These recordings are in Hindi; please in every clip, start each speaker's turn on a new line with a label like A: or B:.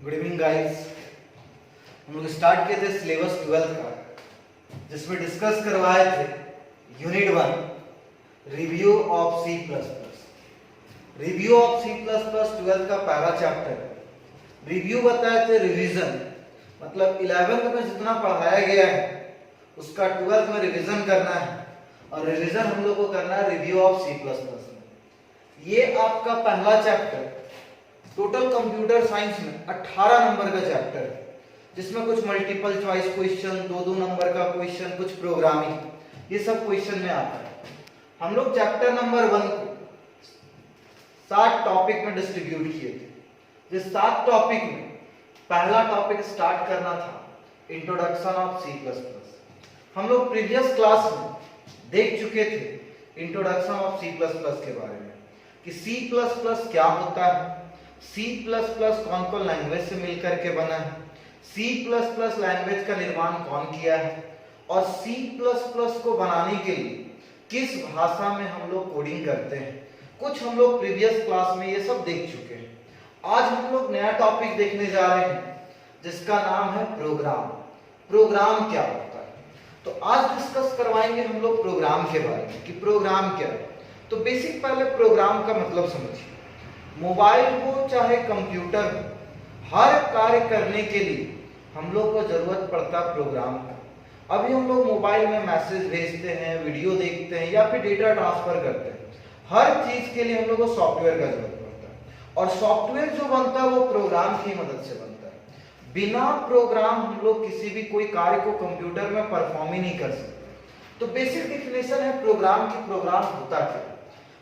A: Good evening guys. हम लोग स्टार्ट किए थे सिलेबस 12th का, जिसमें डिस्कस करवाए थे unit 1 review of C plus plus. Review of C plus plus 12th का पहला चैप्टर। रिव्यू बताए थे रिवीजन, मतलब 11th में जितना पढ़ाया गया है उसका 12th में रिवीजन करना है, और रिवीजन हम लोग को करना है review of C plus plus में। ये आपका पहला चैप्टर टोटल कंप्यूटर साइंस में 18 नंबर का चैप्टर है, जिसमें कुछ मल्टीपल चॉइस क्वेश्चन, 2-2 नंबर का क्वेश्चन, कुछ प्रोग्रामिंग, ये सब क्वेश्चन में आता है। हम लोग चैप्टर नंबर 1 को 7 टॉपिक में डिस्ट्रीब्यूट किए थे। जिस 7 टॉपिक में पहला टॉपिक स्टार्ट करना था introduction of C plus plus. हम लोग प्रीवियस क्लास में देख चुके थे introduction of C plus plus के बारे में कि सी प्लस प्लस क्या होता है, सी प्लस प्लस कौन कौन लैंग्वेज से मिलकर के बना है, सी प्लस प्लस लैंग्वेज का निर्माण कौन किया है, और सी प्लस प्लस को बनाने के लिए किस भाषा में हम लोग कोडिंग करते हैं। कुछ हम लोग प्रीवियस क्लास में ये सब देख चुके हैं। आज हम लोग नया टॉपिक देखने जा रहे हैं जिसका नाम है प्रोग्राम। प्रोग्राम क्या होता है, तो आज डिस्कस करवाएंगे हम लोग प्रोग्राम के बारे में कि प्रोग्राम क्या है। तो बेसिक पहले प्रोग्राम का मतलब समझिए। मोबाइल हो चाहे कंप्यूटर हो, हर कार्य करने के लिए हम लोग को जरूरत पड़ता है प्रोग्राम का। अभी हम लोग मोबाइल में मैसेज भेजते हैं, वीडियो देखते हैं या फिर डेटा ट्रांसफर करते हैं। हर चीज के लिए हम लोग को सॉफ्टवेयर का जरूरत पड़ता है, और सॉफ्टवेयर जो बनता है वो प्रोग्राम की मदद से बनता है। बिना प्रोग्राम हम लोग किसी भी कोई कार्य को कंप्यूटर में परफॉर्म ही नहीं कर सकते। तो बेसिक डेफिनेशन है प्रोग्राम की, प्रोग्राम होता क्या है।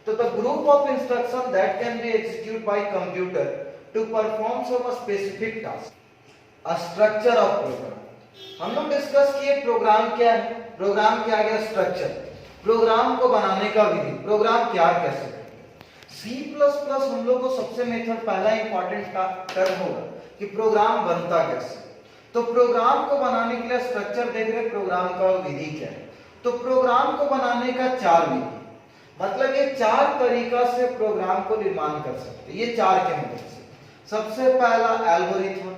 A: तो the group of instruction that can be executed by computer to perform some specific task, a structure of program। हम लोग डिस्कस किए प्रोग्राम क्या है, प्रोग्राम क्या गया स्ट्रक्चर, प्रोग्राम को बनाने का विधि, प्रोग्राम क्या कैसे करते। सी प्लस प्लस हम लोग को सबसे मेथड पहला इंपॉर्टेंट टर्म होगा कि प्रोग्राम बनता कैसे। तो प्रोग्राम को बनाने के लिए स्ट्रक्चर देख रहे, प्रोग्राम का विधि क्या है। तो प्रोग्राम को बनाने का 4 विधि, मतलब ये 4 तरीका से प्रोग्राम को निर्माण कर सकते हैं, ये 4 के मदद से। सबसे पहला एल्गोरिथम,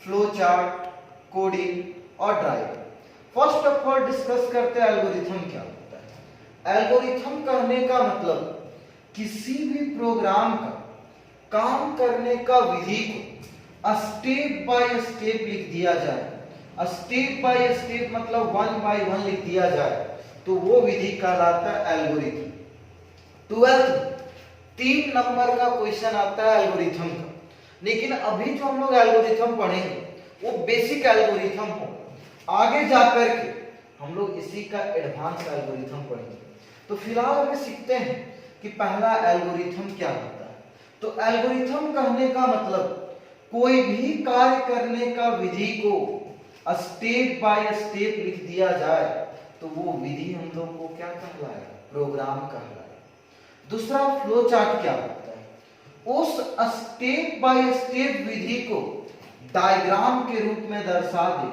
A: फ्लो चार्ट, कोडिंग और driver. First of all discuss करते हैं एल्गोरिथम क्या होता है। एल्गोरिथम कहने का मतलब किसी भी प्रोग्राम का काम करने का विधि को स्टेप बाय स्टेप लिख दिया जाए। स्टेप बाय स्टेप मतलब 1 by 1 लिख दिया जाए तो वो विधि कहलाता है एल्गोरिथम। 12th 3 नंबर का क्वेश्चन आता है एल्गोरिथम का, लेकिन अभी जो हम लोग एल्गोरिथम पढ़ेंगे वो बेसिक एल्गोरिथम होगा। आगे जाकर के हम लोग इसी का एडवांस एल्गोरिथम पढ़ेंगे। तो फिलहाल हमें सीखते हैं कि पहला एल्गोरिथम क्या होता है। तो एल्गोरिथम कहने का मतलब कोई भी कार्य करने का विधि को स्टेप बाय स्टेप लिख दिया जाए तो वो विधि हम लोग को क्या कहलाएगा, प्रोग्राम कहलाएगा। दूसरा फ्लो चार्ट क्या होता है, उस स्टेप बाय स्टेप विधि को डायग्राम के रूप में दर्शा दे,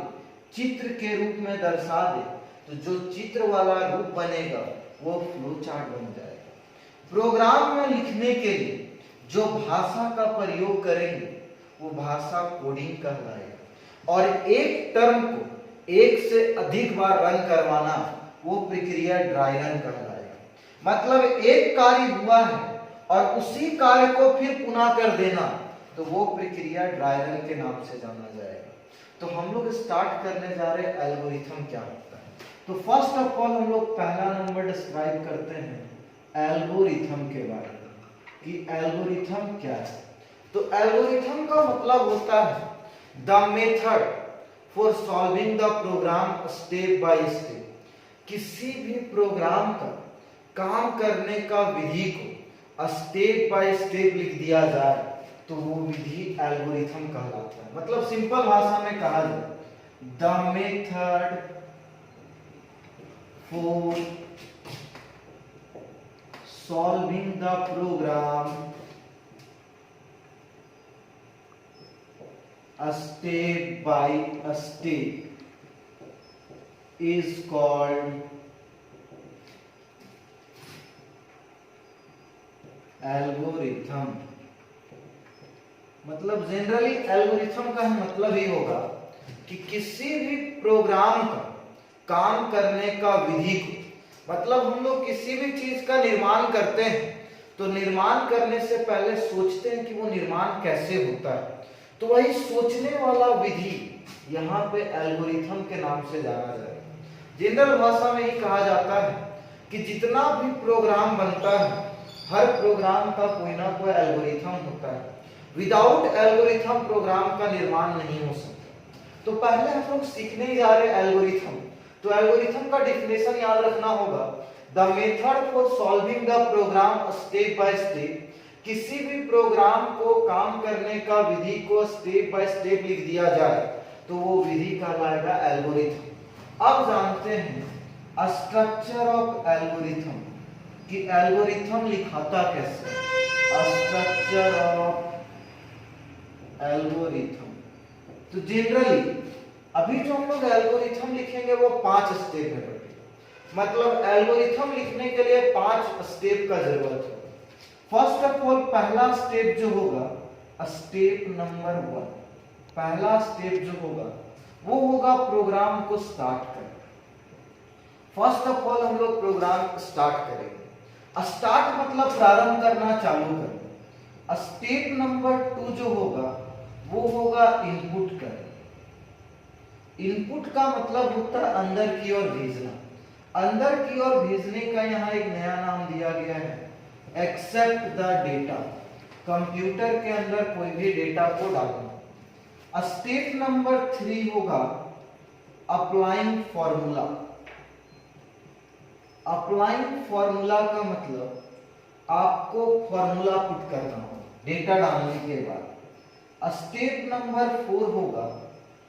A: चित्र के रूप में दर्शा दे, तो जो चित्र वाला रूप बनेगा वो फ्लो चार्ट बन जाएगा। प्रोग्राम में लिखने के लिए जो भाषा का प्रयोग करेंगे वो भाषा कोडिंग कहलाएगा, और एक टर्म को एक से अधिक बार रन करवाना वो प्रक्रिया ड्राई रन कहलाएगा। मतलब एक कार्य हुआ है और उसी कार्य को फिर पुनः कर देना तो वो प्रक्रिया ड्राई रन के नाम से जाना जाएगा। तो हम लोग स्टार्ट करने जा रहे हैं एल्गोरिथम क्या होता है। तो फर्स्ट ऑफ ऑल हम लोग पहला नंबर डिस्क्राइब करते हैं एल्गोरिथम के बारे में कि एल्गोरिथम क्या है। तो एल्गोरिथम का मतलब होता है the method for solving the program step by step. किसी भी प्रोग्राम का काम करने का विधि को स्टेप बाय स्टेप लिख दिया जाए तो वो विधि एल्गोरिथम कहलाता है। मतलब सिंपल भाषा में कहा जाए the method for solving the program step by step is called algorithm। मतलब जनरली एल्गोरिथम का मतलब ही होगा कि किसी भी प्रोग्राम का काम करने का विधि को, मतलब हम लोग किसी भी चीज का निर्माण करते हैं तो निर्माण करने से पहले सोचते हैं कि वो निर्माण कैसे होता है, तो वही सोचने वाला विधि यहाँ पे एल्गोरिथम के नाम से जाना जाएगा। जनरल भाषा में ये कहा जाता है कि जितना भी प्रोग्राम बनता है हर प्रोग्राम का कोई ना कोई एल्गोरिथम होता है। विदाउट एल्गोरिथम प्रोग्राम का निर्माण नहीं हो सकता। तो पहले हम लोग सीखने ही जा रहे हैं एल्गोरिथम। तो एल्गोरिथम का डेफिनेशन याद रखना होगा, the method for solving the program step by step. किसी भी प्रोग्राम को काम करने का विधि को स्टेप बाय स्टेप लिख दिया जाए तो वो विधि कहलाएगा एल्गोरिथम। अब जानते हैं स्ट्रक्चर ऑफ एल्गोरिथम कि एल्गोरिथम लिखाता कैसे। स्ट्रक्चर ऑफ एल्गोरिथम, तो जनरली अभी जो हम लोग एल्गोरिथम लिखेंगे वो 5 स्टेप में बटेगा। मतलब एल्गोरिथम लिखने के लिए 5 स्टेप का जरूरत है। फर्स्ट ऑफ ऑल पहला स्टेप जो होगा स्टेप नंबर 1, पहला स्टेप जो होगा वो होगा प्रोग्राम को स्टार्ट करना। फर्स्ट ऑफ ऑल हम लोग प्रोग्राम स्टार्ट करेंगे। स्टार्ट मतलब प्रारंभ करना, चालू करना। स्टेप नंबर 2 जो होगा वो होगा इनपुट करना। इनपुट का मतलब होता है अंदर की ओर भेजना। अंदर की ओर भेजने का यहाँ एक नया नाम दिया गया है, एक्सेप्ट द डेटा। कंप्यूटर के अंदर कोई भी डेटा को डालना। स्टेप नंबर 3 होगा अप्लाइंग फॉर्मूला। अप्लाइंग फॉर्मूला का मतलब आपको फॉर्मूला पुट करना होगा डेटा डालने के बाद। स्टेप नंबर 4 होगा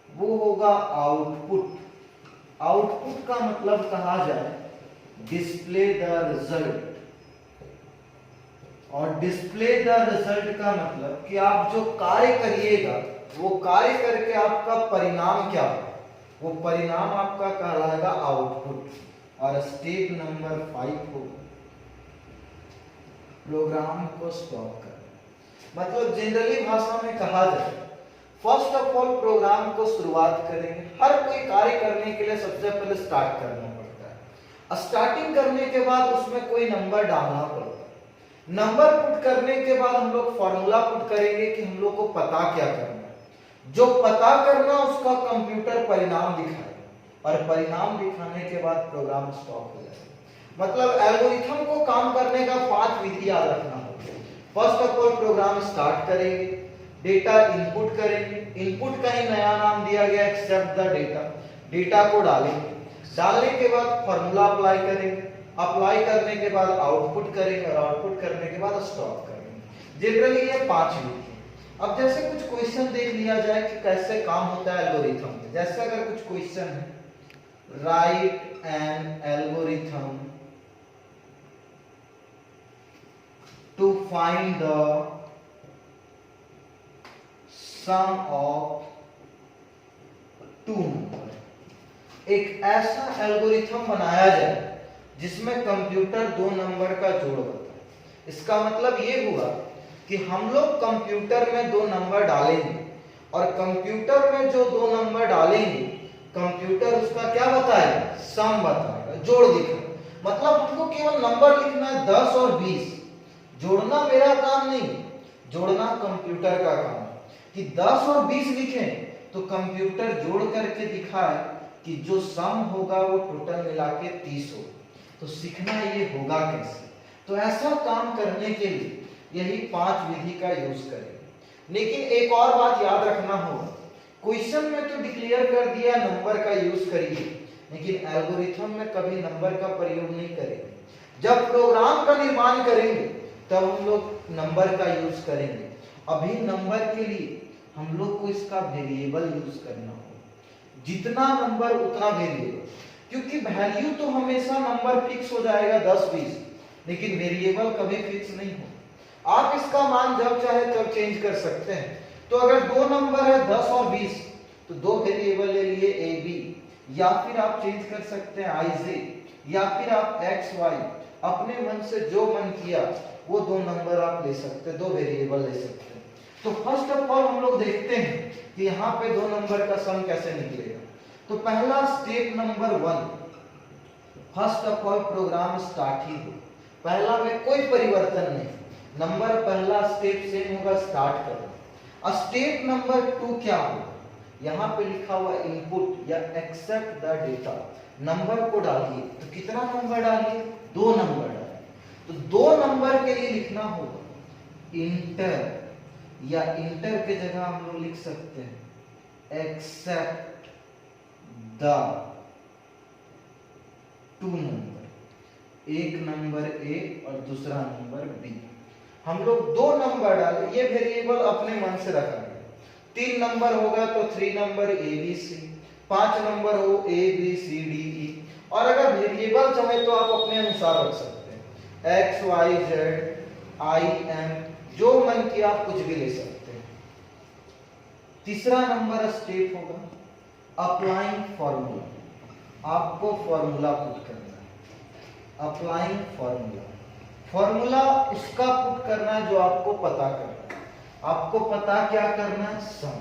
A: वो होगा आउटपुट। आउटपुट का मतलब कहा जाए डिस्प्ले द रिजल्ट। और डिस्प्ले द रिजल्ट का मतलब कि आप जो कार्य करिएगा वो कार्य करके आपका परिणाम क्या होगा, वो परिणाम आपका कहलाएगा आउटपुट। और स्टेप नंबर 5 होगा प्रोग्राम को स्टॉप करना। मतलब जनरली भाषा में कहा जाए फर्स्ट ऑफ ऑल प्रोग्राम को शुरुआत करेंगे। हर कोई कार्य करने के लिए सबसे पहले स्टार्ट करना पड़ता है। स्टार्टिंग करने के बाद उसमें कोई नंबर डालना पड़ता है। नंबर पुट करने के बाद हम लोग फॉर्मूला पुट करेंगे कि हम लोग को पता क्या करना है। जो पता करना उसका कंप्यूटर परिणाम दिखाएगा और परिणाम दिखाने के बाद प्रोग्राम स्टॉप हो जाएगा। मतलब एल्गोरिथम को काम करने का 5 विधि याद रखना होगा। First of all program start करेंगे, डेटा इनपुट करेंगे। इनपुट का ही नया नाम दिया गया एक्सेप्ट द डेटा। डेटा को डालेंगे, डालने के बाद फॉर्मूला अप्लाई करेंगे, अप्लाई करने के बाद आउटपुट करेंगे और आउटपुट करने के बाद स्टॉप करेंगे। जनरली ये 5 विधि। अब जैसे कुछ क्वेश्चन देख लिया जाए कि कैसे काम होता है एल्गोरिथम में। जैसे अगर कुछ क्वेश्चन है, right an algorithm to find the sum of two number। एक ऐसा एल्गोरिथम बनाया जाए जिसमें कंप्यूटर 2 नंबर का जोड़ बताए। इसका मतलब ये हुआ कि हम लोग कंप्यूटर में 2 नंबर डालेंगे और कंप्यूटर में जो 2 नंबर डालेंगे कंप्यूटर उसका क्या बताएगा, सम बताएगा, जोड़ दिखाएगा। मतलब हमको केवल नंबर लिखना है 10 और 20। जोड़ना मेरा काम नहीं, जोड़ना कंप्यूटर का काम है। कि 10 और 20 लिखें तो कंप्यूटर जोड़ करके दिखाए कि जो सम होगा वो टोटल मिला के 30 हो। तो सीखना ये होगा कैसे। तो ऐसा काम करने के लिए यही 5 विधि का यूज करेंगे। लेकिन एक और बात याद रखना होगा, क्वेश्चन में तो डिक्लेयर कर दिया नंबर का यूज करिए, लेकिन एल्गोरिथम में कभी नंबर का प्रयोग नहीं करेंगे। जब प्रोग्राम का निर्माण करेंगे तब हम लोग नंबर का यूज करेंगे। अभी नंबर के लिए हम लोग को इसका वेरिएबल यूज करना होगा। जितना नंबर उतना वेरिएबल, क्योंकि वैल्यू तो हमेशा नंबर फिक्स हो जाएगा 10-20, लेकिन वेरिएबल कभी फिक्स नहीं हो। आप इसका मान जब चाहे तब चेंज कर सकते हैं। तो अगर 2 नंबर है 10 और 20 तो 2 वेरिएबल ले लिए ए बी, या फिर आप चेंज कर सकते हैं आई जे, या फिर आप एक्स वाई। अपने मन से जो मन किया वो 2 नंबर आप ले सकते हैं, 2 वेरिएबल ले सकते हैं। तो तो फर्स्ट ऑफ ऑल हम लोग देखते हैं कि यहाँ पे 2 नंबर का सम कैसे निकलेगा। तो पहला step number 1, first of all program start ही हो, पहला में कोई परिवर्तन नहीं, नंबर पहला स्टेप सेम होगा, स्टार्ट करना। स्टेप नंबर 2 क्या होगा, यहाँ पे लिखा हुआ इनपुट या एक्सेप्ट द डेटा, नंबर को डालिए। तो कितना नंबर डालिए, 2 नंबर डालिए। तो 2 नंबर के लिए लिखना होगा इंटर, या इंटर के जगह हम लोग लिख सकते हैं एक्सेप्ट द 2 नंबर, एक नंबर ए और दूसरा नंबर बी। हम लोग 2 नंबर डाले, ये वेरिएबल अपने मन से रखा गया। 3 नंबर होगा तो 3 number A B C, 5 number हो ए बी सी डी ई, और अगर वेरिएबल चाहे तो आप अपने अनुसार रख सकते हैं, X Y Z I M, जो मन किया आप कुछ भी ले सकते हैं। तीसरा नंबर स्टेप होगा अप्लाइंग फॉर्मूला, आपको फॉर्मूला पुट करना है। अप्लाइंग फॉर्मूला, फॉर्मूला उसका पुट करना है जो आपको पता करना है। आपको पता क्या करना है, सम।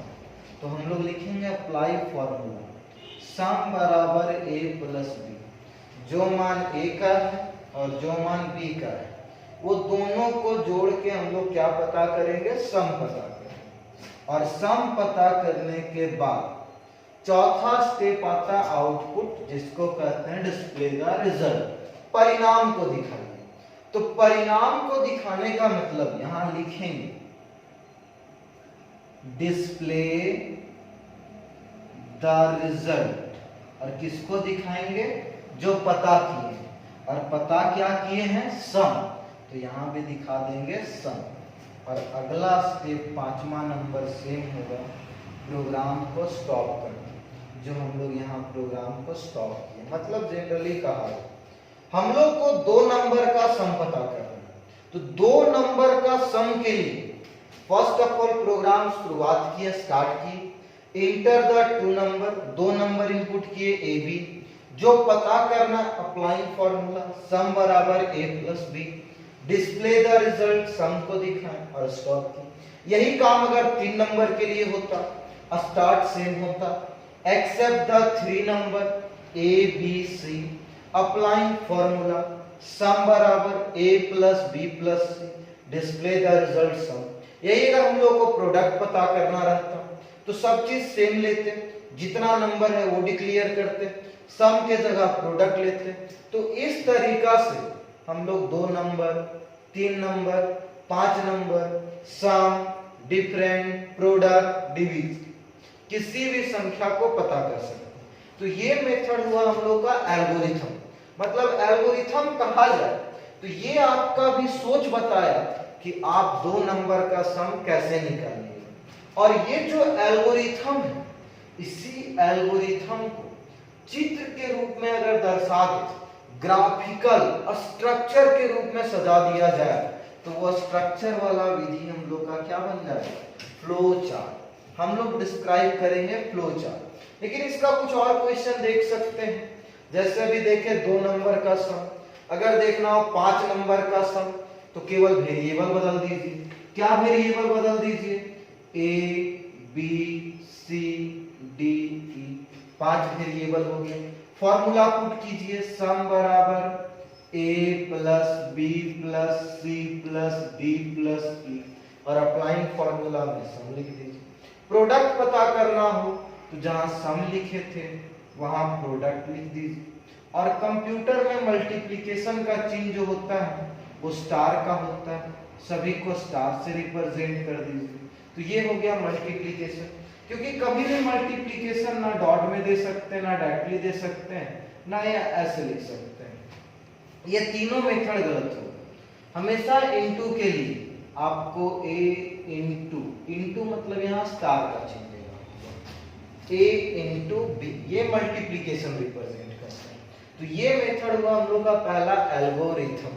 A: तो हम लोग लिखेंगे अप्लाई फॉर्मूला, सम बराबर ए प्लस बी, जो मान ए का है और जो मान बी का है वो दोनों को जोड़ के हम लोग क्या पता करेंगे, सम पता करेंगे। और सम पता करने के बाद चौथा स्टेप आता है आउटपुट, जिसको कहते हैं डिस्प्ले द रिजल्ट, परिणाम को दिखाइए। तो परिणाम को दिखाने का मतलब यहां लिखेंगे डिस्प्ले द रिजल्ट, और किसको दिखाएंगे, जो पता किए, और पता क्या किए हैं, सम। तो यहां भी दिखा देंगे सम। और अगला स्टेप 5वां नंबर सेम होगा प्रोग्राम को स्टॉप करना, जो हम लोग यहाँ प्रोग्राम को स्टॉप किए। मतलब जनरली कहा हम लोग को 2 नंबर का सम पता करना है। तो 2 नंबर का सम के लिए फर्स्ट ऑफ ऑल प्रोग्राम शुरुआत किया, स्टार्ट की, enter the 2 number, 2 number input किए ए बी, जो पता करना अप्लाइंग फॉर्मूला, सम बराबर A plus B, display the result, sum को दिखाएं और स्टॉप की। यही काम अगर 3 नंबर के लिए होता, स्टार्ट सेम होता, except the 3 number A B C, applying formula, sum बराबर A plus B plus C, display the result sum. यही अगर हम लोग को प्रोडक्ट पता करना रहता तो सब चीज सेम लेते, जितना नंबर है वो डिक्लेयर करते, सम के जगह प्रोडक्ट लेते। तो इस तरीका से हम लोग 2 नंबर, 3 नंबर, 5 नंबर, सम, डिफरेंट, प्रोडक्ट, डिवीजन, किसी भी संख्या को पता कर सकते। तो ये मेथड हुआ हम लोग का एल्गोरिथम। मतलब एल्गोरिथम कहा जाए तो ये आपका भी सोच बताया कि आप 2 नंबर का सम कैसे निकालेंगे। और ये जो एल्गोरिथम है, इसी एल्गोरिथम को चित्र के रूप में अगर दर्शा दे, ग्राफिकल स्ट्रक्चर के रूप में सजा दिया जाए, तो वो स्ट्रक्चर वाला विधि हम लोग का क्या बन जाएगा, फ्लो चार्ट। हम लोग डिस्क्राइब करेंगे फ्लो चार्ट। लेकिन इसका कुछ और क्वेश्चन देख सकते हैं, जैसे अभी देखे 2 नंबर का सम, अगर देखना हो 5 नंबर का सम, तो केवल वेरिएबल बदल दीजिए। क्या वेरिएबल बदल दीजिए, A B C D E, 5 variable हो गए। फॉर्मूला पुट कीजिए, सम बराबर A plus B plus C plus D plus E, और अप्लाइंग फॉर्मूला में सम लिख दीजिए। प्रोडक्ट पता करना हो तो जहां सम लिखे थे वहां प्रोडक्ट लिख दीजिए। और कंप्यूटर में मल्टीप्लिकेशन का चिन्ह जो होता है वो स्टार का होता है, सभी को स्टार से रिप्रेजेंट कर दीजिए। तो ये हो गया मल्टीप्लिकेशन। क्योंकि कभी भी मल्टीप्लिकेशन ना डॉट में दे सकते हैं, ना डायरेक्टली दे सकते हैं, ना या ऐसे लिख सकते हैं। ये तीनों मेथड गलत होगा। हमेशा इनटू के लिए आपको ए इनटू, इनटू मतलब यहाँ स्टार का चिन्ह देगा, ए इनटू बी, ये मल्टीप्लिकेशन रिप्रेजेंट करता है। तो ये मेथड हुआ हम लोग का पहला एल्गोरिथम।